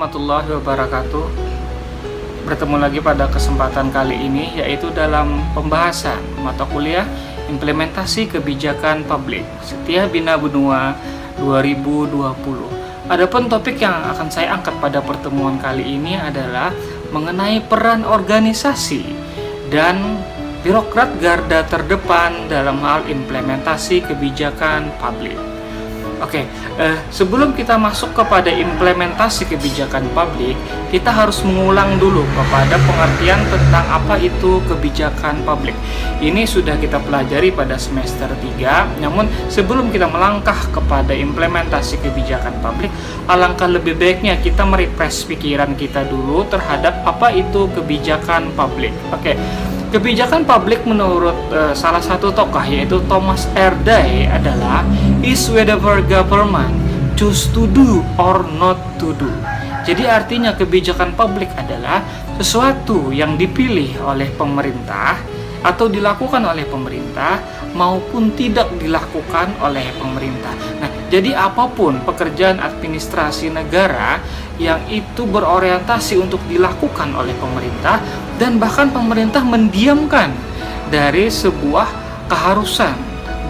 warahmatullahi wabarakatuh. Bertemu lagi pada kesempatan kali ini, yaitu dalam pembahasan mata kuliah Implementasi Kebijakan Publik Setia Bina Benua 2020. Adapun topik yang akan saya angkat pada pertemuan kali ini adalah mengenai peran organisasi dan birokrat garda terdepan dalam hal implementasi kebijakan publik. Oke, sebelum kita masuk kepada implementasi kebijakan publik, kita harus mengulang dulu kepada pengertian tentang apa itu kebijakan publik. Ini sudah kita pelajari pada semester 3, namun sebelum kita melangkah kepada implementasi kebijakan publik, alangkah lebih baiknya kita merefresh pikiran kita dulu terhadap apa itu kebijakan publik. Oke. Kebijakan publik menurut salah satu tokoh yaitu Thomas R. Day adalah is whether government choose to do or not to do. Jadi artinya kebijakan publik adalah sesuatu yang dipilih oleh pemerintah atau dilakukan oleh pemerintah maupun tidak dilakukan oleh pemerintah. Nah, jadi apapun pekerjaan administrasi negara yang itu berorientasi untuk dilakukan oleh pemerintah dan bahkan pemerintah mendiamkan dari sebuah keharusan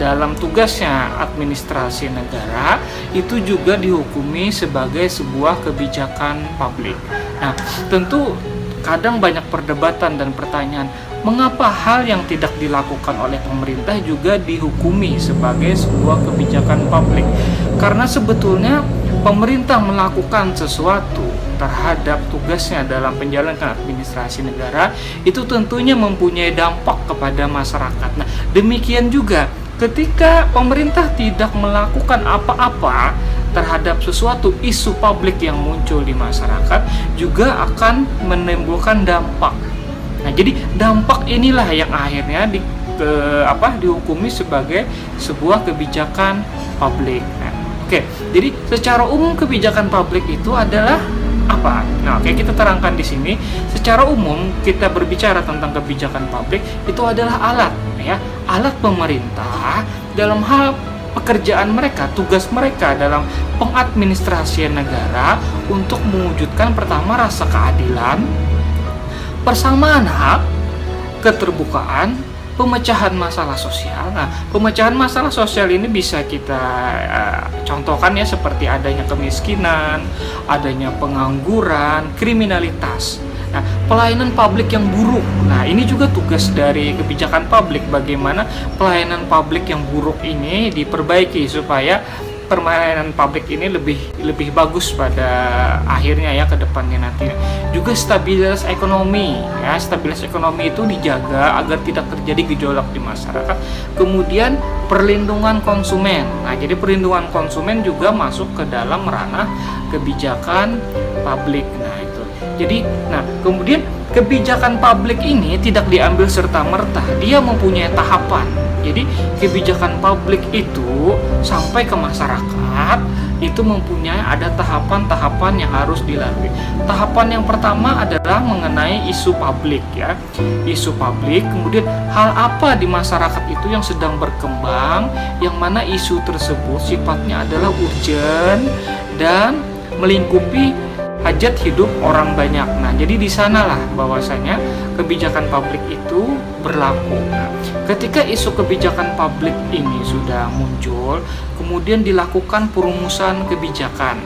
dalam tugasnya administrasi negara, itu juga dihukumi sebagai sebuah kebijakan publik. Nah, tentu kadang banyak perdebatan dan pertanyaan, mengapa hal yang tidak dilakukan oleh pemerintah juga dihukumi sebagai sebuah kebijakan publik? Karena sebetulnya pemerintah melakukan sesuatu terhadap tugasnya dalam menjalankan administrasi negara itu tentunya mempunyai dampak kepada masyarakat. Nah, demikian juga ketika pemerintah tidak melakukan apa-apa terhadap sesuatu isu publik yang muncul di masyarakat juga akan menimbulkan dampak. Nah, jadi dampak inilah yang akhirnya dihukumi sebagai sebuah kebijakan publik. Nah, oke, jadi secara umum kebijakan publik itu adalah apa? Nah, oke, kita terangkan di sini. Secara umum kita berbicara tentang kebijakan publik itu adalah alat, ya, alat pemerintah dalam hal pekerjaan mereka, tugas mereka dalam pengadministrasian negara untuk mewujudkan pertama rasa keadilan, persamaan hak, keterbukaan, pemecahan masalah sosial. Nah, pemecahan masalah sosial ini bisa kita contohkan ya seperti adanya kemiskinan, adanya pengangguran, kriminalitas. Nah, pelayanan publik yang buruk. Nah, ini juga tugas dari kebijakan publik, bagaimana pelayanan publik yang buruk ini diperbaiki supaya pelayanan publik ini lebih bagus pada akhirnya ya ke depannya nanti. Juga stabilitas ekonomi, ya, stabilitas ekonomi itu dijaga agar tidak terjadi gejolak di masyarakat. Kemudian perlindungan konsumen. Nah, jadi perlindungan konsumen juga masuk ke dalam ranah kebijakan publik. Nah, itu. Jadi, kemudian kebijakan publik ini tidak diambil serta-merta, dia mempunyai tahapan. Jadi kebijakan publik itu sampai ke masyarakat itu mempunyai ada tahapan-tahapan yang harus dilalui. Tahapan yang pertama adalah mengenai isu publik, ya. Isu publik, kemudian hal apa di masyarakat itu yang sedang berkembang, yang mana isu tersebut sifatnya adalah urgent dan melingkupi hajat hidup orang banyak. Nah, jadi di sanalah bahwasanya kebijakan publik itu berlaku. Nah, ketika isu kebijakan publik ini sudah muncul, kemudian dilakukan perumusan kebijakan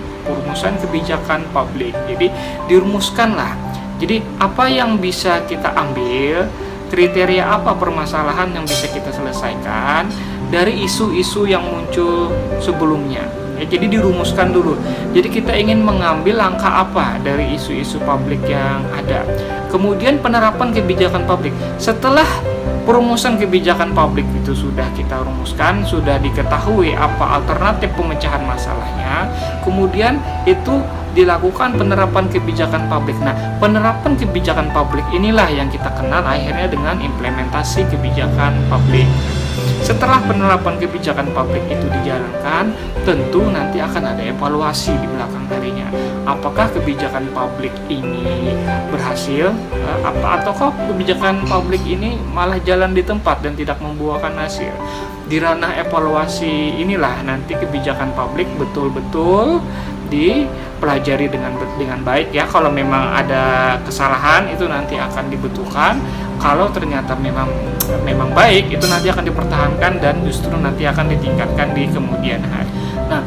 publik. Jadi dirumuskanlah. Jadi apa yang bisa kita ambil, kriteria apa permasalahan yang bisa kita selesaikan dari isu-isu yang muncul sebelumnya. Ya, jadi dirumuskan dulu. Jadi kita ingin mengambil langkah apa dari isu-isu publik yang ada. Kemudian penerapan kebijakan publik. Setelah perumusan kebijakan publik itu sudah kita rumuskan, sudah diketahui apa alternatif pemecahan masalahnya, kemudian itu dilakukan penerapan kebijakan publik. Nah, penerapan kebijakan publik inilah yang kita kenal akhirnya dengan implementasi kebijakan publik. Setelah penerapan kebijakan publik itu dijalankan, tentu nanti akan ada evaluasi di belakang harinya. Apakah kebijakan publik ini berhasil, ataukah kebijakan publik ini malah jalan di tempat dan tidak membuahkan hasil. Di ranah evaluasi inilah nanti kebijakan publik betul-betul dipelajari dengan baik ya. Kalau memang ada kesalahan itu nanti akan dibetulkan. Kalau ternyata memang baik, itu nanti akan dipertahankan dan justru nanti akan ditingkatkan di kemudian hari. Nah,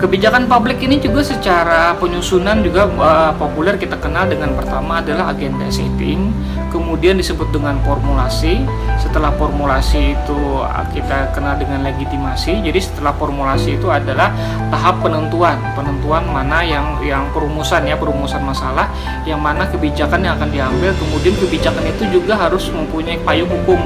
kebijakan publik ini juga secara penyusunan juga populer kita kenal dengan pertama adalah agenda setting, kemudian disebut dengan formulasi. Setelah formulasi itu kita kenal dengan legitimasi. Jadi setelah formulasi itu adalah tahap penentuan mana yang perumusan masalah, yang mana kebijakan yang akan diambil, kemudian kebijakan itu juga harus mempunyai payung hukum.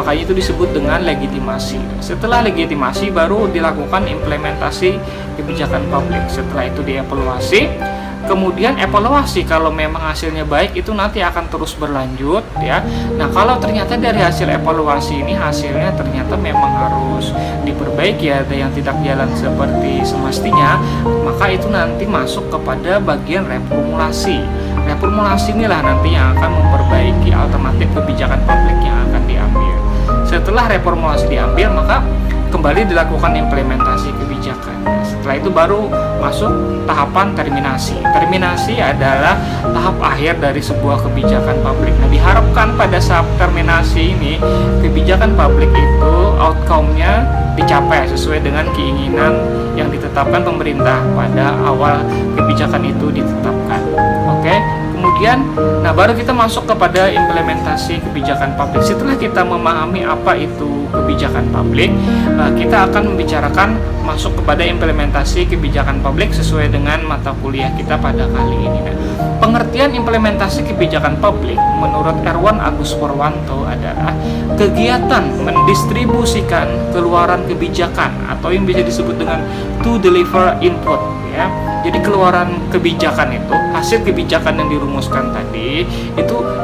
Makanya itu disebut dengan legitimasi. Setelah legitimasi baru dilakukan implementasi kebijakan publik. Setelah itu dievaluasi, kemudian evaluasi kalau memang hasilnya baik itu nanti akan terus berlanjut ya. Nah, kalau ternyata dari hasil evaluasi ini hasilnya ternyata memang harus diperbaiki, ada yang tidak jalan seperti semestinya, maka itu nanti masuk kepada bagian reformulasi. Reformulasi inilah nanti yang akan memperbaiki alternatif kebijakan publik yang akan diambil. Setelah reformulasi diambil, maka kembali dilakukan implementasi kebijakan. Setelah itu baru masuk tahapan terminasi. Terminasi adalah tahap akhir dari sebuah kebijakan publik. Nah, diharapkan pada saat terminasi ini kebijakan publik itu outcome-nya dicapai sesuai dengan keinginan yang ditetapkan pemerintah pada awal kebijakan itu ditetapkan. Oke. Kemudian, baru kita masuk kepada implementasi kebijakan publik. Setelah kita memahami apa itu kebijakan publik, kita akan membicarakan masuk kepada implementasi kebijakan publik sesuai dengan mata kuliah kita pada kali ini. Nah, pengertian implementasi kebijakan publik menurut Erwan Agus Purwanto adalah kegiatan mendistribusikan keluaran kebijakan atau yang bisa disebut dengan to deliver input ya. Jadi keluaran kebijakan itu, hasil kebijakan yang dirumuskan tadi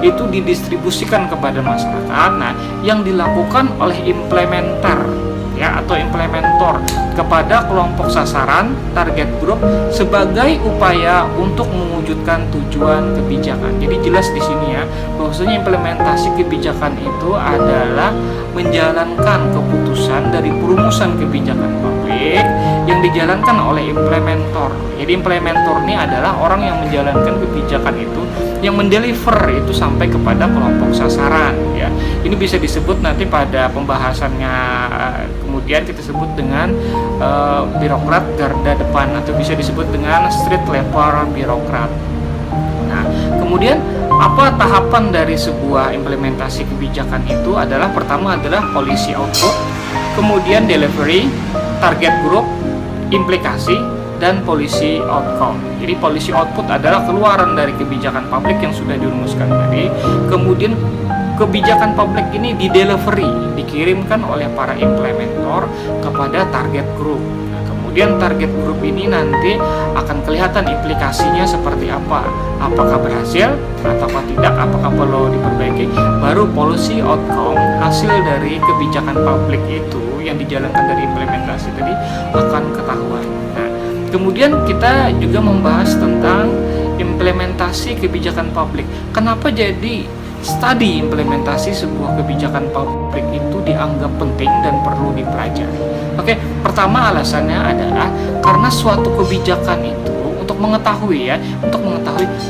itu didistribusikan kepada masyarakat. Nah, yang dilakukan oleh implementer ya atau implementor kepada kelompok sasaran target group sebagai upaya untuk mewujudkan tujuan kebijakan. Jadi jelas di sini ya, bahwasanya implementasi kebijakan itu adalah menjalankan keputusan dari perumusan kebijakan publik yang dijalankan oleh implementor. Jadi implementor ini adalah orang yang menjalankan kebijakan itu, yang mendeliver itu sampai kepada kelompok sasaran ya. Ini bisa disebut nanti pada pembahasannya kemudian kita sebut dengan birokrat garda depan atau bisa disebut dengan street level birokrat. Nah, kemudian apa tahapan dari sebuah implementasi kebijakan itu adalah pertama adalah policy output, kemudian delivery, target group, implikasi, dan policy outcome. Jadi policy output adalah keluaran dari kebijakan publik yang sudah dirumuskan tadi. Kemudian kebijakan publik ini di-delivery, dikirimkan oleh para implementor kepada target group. Nah, kemudian target group ini nanti akan kelihatan implikasinya seperti apa. Apakah berhasil ataukah tidak, apakah perlu diperbaiki. Baru policy outcome, hasil dari kebijakan publik itu yang dijalankan dari implementasi tadi akan ketahuan. Nah, kemudian kita juga membahas tentang implementasi kebijakan publik. Kenapa jadi studi implementasi sebuah kebijakan publik itu dianggap penting dan perlu dipelajari? Oke, pertama alasannya adalah karena suatu kebijakan itu untuk mengetahui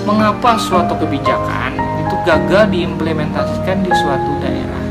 mengapa suatu kebijakan itu gagal diimplementasikan di suatu daerah.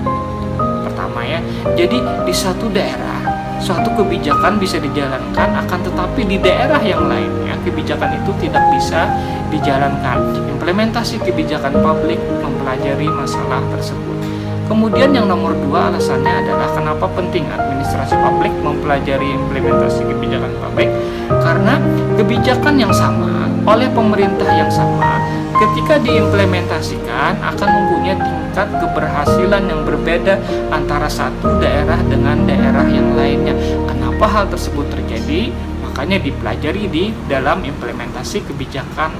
Pertama ya, jadi di satu daerah suatu kebijakan bisa dijalankan, akan tetapi di daerah yang lainnya kebijakan itu tidak bisa dijalankan. Implementasi kebijakan publik mempelajari masalah tersebut. Kemudian yang nomor 2 alasannya adalah kenapa penting administrasi publik mempelajari implementasi kebijakan publik, karena kebijakan yang sama oleh pemerintah yang sama ketika diimplementasikan akan mempunyai tingkat keberhasilan yang berbeda antara satu daerah dengan daerah yang lainnya. Kenapa hal tersebut terjadi? Makanya dipelajari di dalam implementasi kebijakan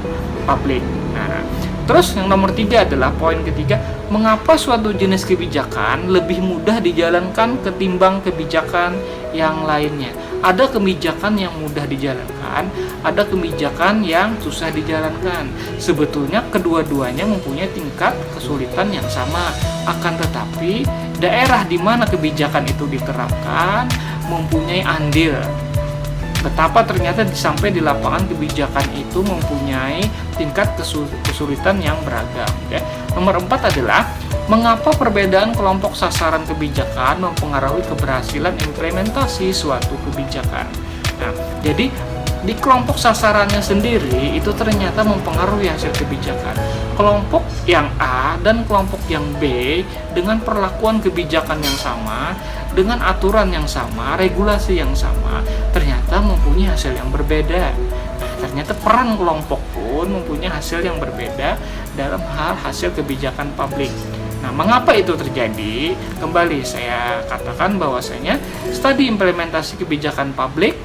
publik. Nah, terus yang nomor 3 adalah poin ketiga, mengapa suatu jenis kebijakan lebih mudah dijalankan ketimbang kebijakan yang lainnya. Ada kebijakan yang mudah dijalankan, ada kebijakan yang susah dijalankan. Sebetulnya kedua-duanya mempunyai tingkat kesulitan yang sama. Akan tetapi daerah di mana kebijakan itu diterapkan mempunyai andil betapa ternyata sampai di lapangan kebijakan itu mempunyai tingkat kesulitan yang beragam ya. Nomor 4 adalah mengapa perbedaan kelompok sasaran kebijakan mempengaruhi keberhasilan implementasi suatu kebijakan. Nah, jadi di kelompok sasarannya sendiri itu ternyata mempengaruhi hasil kebijakan. Kelompok yang A dan kelompok yang B dengan perlakuan kebijakan yang sama, dengan aturan yang sama, regulasi yang sama, ternyata mempunyai hasil yang berbeda. Nah, ternyata peran kelompok pun mempunyai hasil yang berbeda dalam hal hasil kebijakan publik. Nah, mengapa itu terjadi? Kembali saya katakan bahwasanya studi implementasi kebijakan publik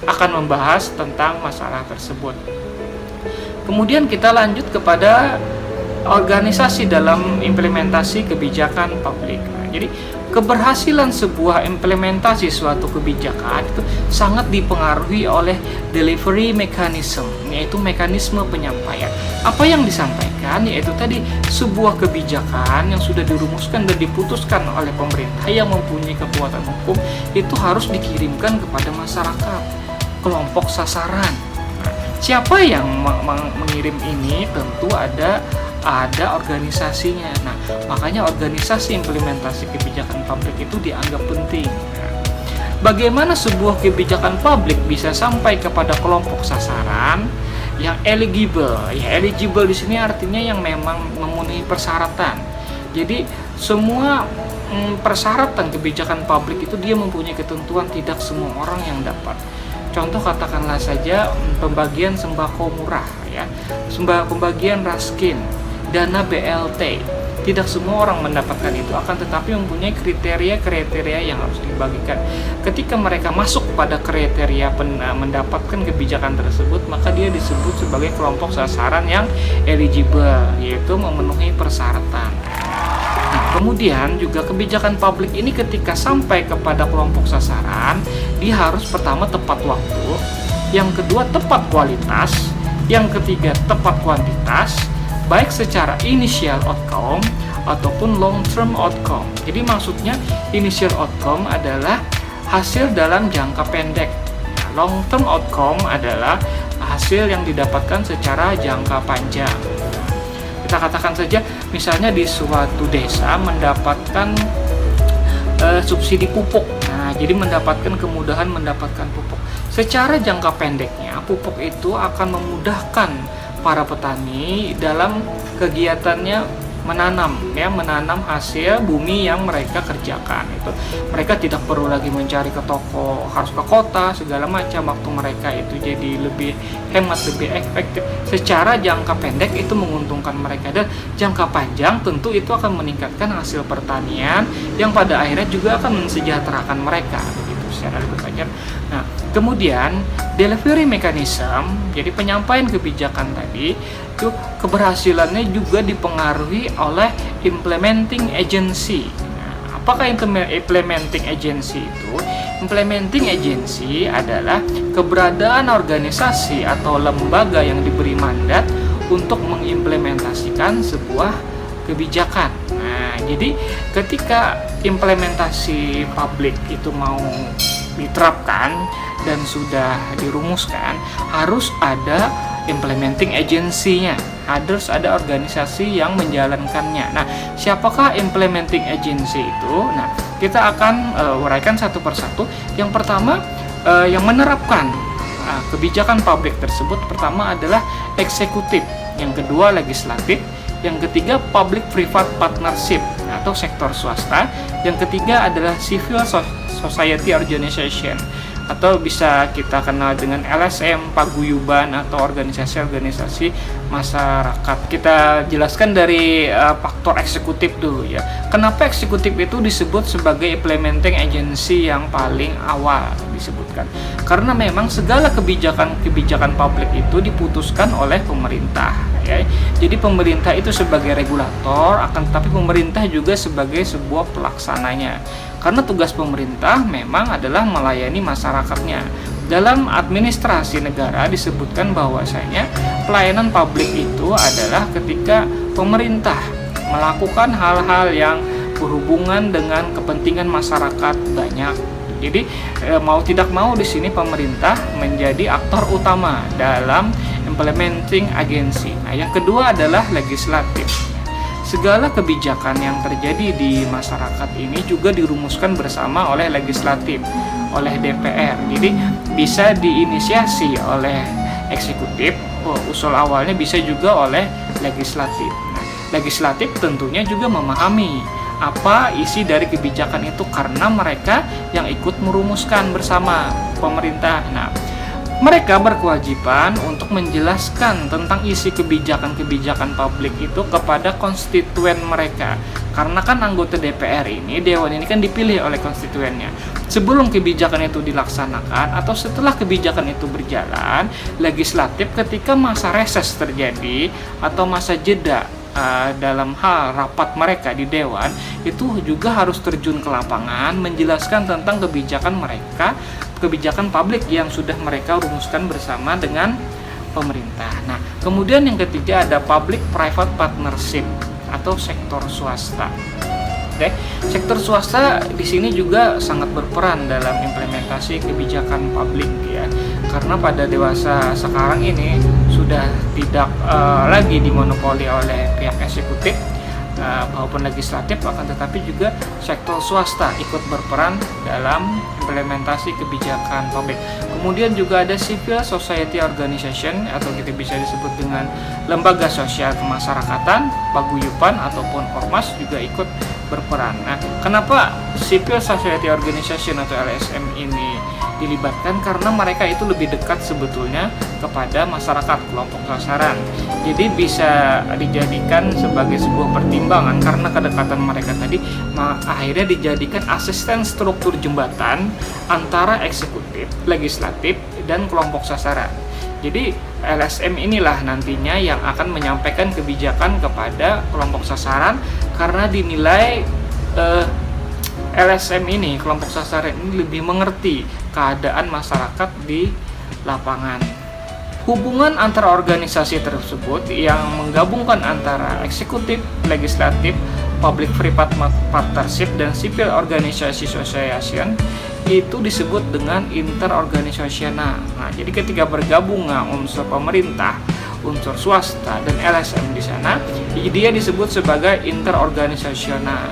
akan membahas tentang masalah tersebut. Kemudian kita lanjut kepada organisasi dalam implementasi kebijakan publik. Nah, jadi keberhasilan sebuah implementasi suatu kebijakan itu sangat dipengaruhi oleh delivery mechanism, yaitu mekanisme penyampaian. Apa yang disampaikan yaitu tadi sebuah kebijakan yang sudah dirumuskan dan diputuskan oleh pemerintah yang mempunyai kekuatan hukum itu harus dikirimkan kepada masyarakat, kelompok sasaran. Nah, siapa yang mengirim ini? Tentu ada organisasinya. Nah, makanya organisasi implementasi kebijakan publik itu dianggap penting. Nah, bagaimana sebuah kebijakan publik bisa sampai kepada kelompok sasaran yang eligible? Ya, eligible di sini artinya yang memang memenuhi persyaratan. Jadi semua persyaratan kebijakan publik itu dia mempunyai ketentuan, tidak semua orang yang dapat. Contoh katakanlah saja pembagian sembako murah ya, pembagian raskin, dana BLT. Tidak semua orang mendapatkan itu, akan tetapi mempunyai kriteria yang harus dibagikan. Ketika mereka masuk pada kriteria mendapatkan kebijakan tersebut, maka dia disebut sebagai kelompok sasaran yang eligible, yaitu memenuhi persyaratan. Nah, kemudian juga kebijakan publik ini ketika sampai kepada kelompok sasaran, dia harus pertama tepat waktu, yang kedua tepat kualitas, yang ketiga tepat kuantitas, baik secara initial outcome ataupun long term outcome. Jadi maksudnya initial outcome adalah hasil dalam jangka pendek. Nah, long term outcome adalah hasil yang didapatkan secara jangka panjang. Kita katakan saja misalnya di suatu desa mendapatkan subsidi pupuk. Nah, jadi mendapatkan kemudahan mendapatkan pupuk. Secara jangka pendeknya pupuk itu akan memudahkan para petani dalam kegiatannya menanam hasil bumi yang mereka kerjakan. Itu mereka tidak perlu lagi mencari ke toko, harus ke kota segala macam, waktu mereka itu jadi lebih hemat, lebih efektif. Secara jangka pendek itu menguntungkan mereka, dan jangka panjang tentu itu akan meningkatkan hasil pertanian yang pada akhirnya juga akan mensejahterakan mereka begitu secara besar. Nah, kemudian delivery mechanism, jadi penyampaian kebijakan tadi itu keberhasilannya juga dipengaruhi oleh implementing agency. Nah, apakah implementing agency itu? Implementing agency adalah keberadaan organisasi atau lembaga yang diberi mandat untuk mengimplementasikan sebuah kebijakan. Nah, jadi ketika implementasi publik itu mau diterapkan dan sudah dirumuskan, harus ada implementing agency-nya, harus ada organisasi yang menjalankannya. Nah, siapakah implementing agency itu? Nah, kita akan uraikan satu persatu. Yang pertama, yang menerapkan kebijakan publik tersebut pertama adalah eksekutif, yang kedua legislatif, yang ketiga public private partnership atau sektor swasta, yang ketiga adalah civil society organization atau bisa kita kenal dengan LSM, paguyuban atau organisasi-organisasi masyarakat. Kita jelaskan dari faktor eksekutif dulu ya. Kenapa eksekutif itu disebut sebagai implementing agency yang paling awal disebutkan? Karena memang segala kebijakan publik itu diputuskan oleh pemerintah ya. Jadi pemerintah itu sebagai regulator, akan tetapi pemerintah juga sebagai sebuah pelaksananya. Karena tugas pemerintah memang adalah melayani masyarakatnya. Dalam administrasi negara disebutkan bahwasanya pelayanan publik itu adalah ketika pemerintah melakukan hal-hal yang berhubungan dengan kepentingan masyarakat banyak Jadi mau tidak mau di sini pemerintah menjadi aktor utama dalam implementing agency. Nah, yang kedua adalah legislatif. Segala kebijakan yang terjadi di masyarakat ini juga dirumuskan bersama oleh legislatif, oleh DPR. Jadi bisa diinisiasi oleh eksekutif, usul awalnya bisa juga oleh legislatif. Nah, legislatif tentunya juga memahami apa isi dari kebijakan itu karena mereka yang ikut merumuskan bersama pemerintah. Nah, mereka berkewajiban untuk menjelaskan tentang isi kebijakan-kebijakan publik itu kepada konstituen mereka. Karena kan anggota DPR ini, dewan ini kan dipilih oleh konstituennya. Sebelum kebijakan itu dilaksanakan atau setelah kebijakan itu berjalan, legislatif ketika masa reses terjadi atau masa jeda dalam hal rapat mereka di dewan, itu juga harus terjun ke lapangan menjelaskan tentang kebijakan mereka, kebijakan publik yang sudah mereka rumuskan bersama dengan pemerintah. Nah, kemudian yang ketiga ada public private partnership atau sektor swasta. Oke, sektor swasta di sini juga sangat berperan dalam implementasi kebijakan publik ya. Karena pada dewasa sekarang ini sudah tidak lagi dimonopoli oleh pihak eksekutif maupun legislatif, akan tetapi juga sektor swasta ikut berperan dalam implementasi kebijakan publik. Kemudian juga ada civil society organization atau kita bisa disebut dengan lembaga sosial kemasyarakatan, paguyuban ataupun ormas juga ikut berperan. Nah, kenapa civil society organization atau LSM ini dilibatkan? Karena mereka itu lebih dekat sebetulnya kepada masyarakat, kelompok sasaran. Jadi bisa dijadikan sebagai sebuah pertimbangan karena kedekatan mereka tadi, akhirnya dijadikan asisten struktur jembatan antara eksekutif, legislatif, dan kelompok sasaran. Jadi LSM inilah nantinya yang akan menyampaikan kebijakan kepada kelompok sasaran karena dinilai LSM ini, kelompok sasaran ini lebih mengerti keadaan masyarakat di lapangan. Hubungan antara organisasi tersebut yang menggabungkan antara eksekutif, legislatif, public private partnership, dan civil organisasi association itu disebut dengan interorganisasional. Nah, jadi ketika bergabung unsur pemerintah, unsur swasta, dan LSM di sana, dia disebut sebagai interorganisasional.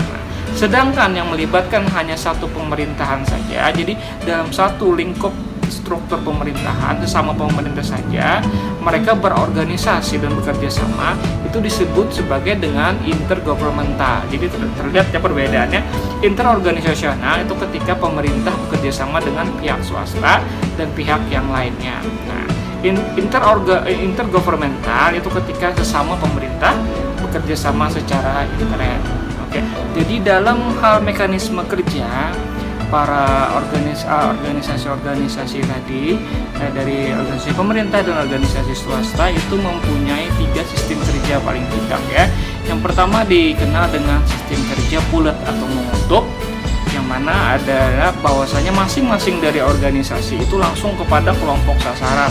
Sedangkan yang melibatkan hanya satu pemerintahan saja, jadi dalam satu lingkup struktur pemerintahan sesama pemerintah saja, mereka berorganisasi dan bekerja sama, itu disebut sebagai dengan intergovernmental. Jadi terlihat ya perbedaannya. Interorganisasional itu ketika pemerintah bekerja sama dengan pihak swasta dan pihak yang lainnya. Nah, intergovernmental itu ketika sesama pemerintah bekerja sama secara intern. Oke. Jadi dalam hal mekanisme kerja para organisasi-organisasi tadi dari organisasi pemerintah dan organisasi swasta itu mempunyai 3 sistem kerja paling tidak ya. Yang pertama dikenal dengan sistem kerja bulat atau mengutuk, yang mana adalah bahwasanya masing-masing dari organisasi itu langsung kepada kelompok sasaran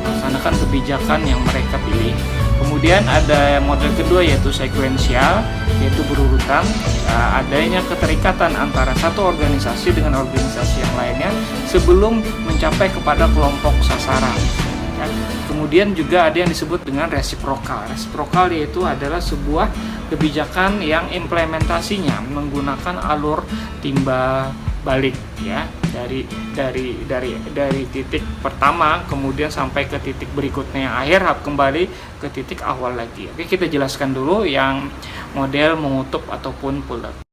melaksanakan kebijakan yang mereka pilih. Kemudian ada model kedua yaitu sekuensial, yaitu berurutan, adanya keterikatan antara satu organisasi dengan organisasi yang lainnya sebelum mencapai kepada kelompok sasaran. Ya. Kemudian juga ada yang disebut dengan resiprokal. Resiprokal yaitu adalah sebuah kebijakan yang implementasinya menggunakan alur timbal balik ya, dari titik pertama kemudian sampai ke titik berikutnya yang akhir kembali ke titik awal lagi. Oke, kita jelaskan dulu yang model mengutuk ataupun pulet.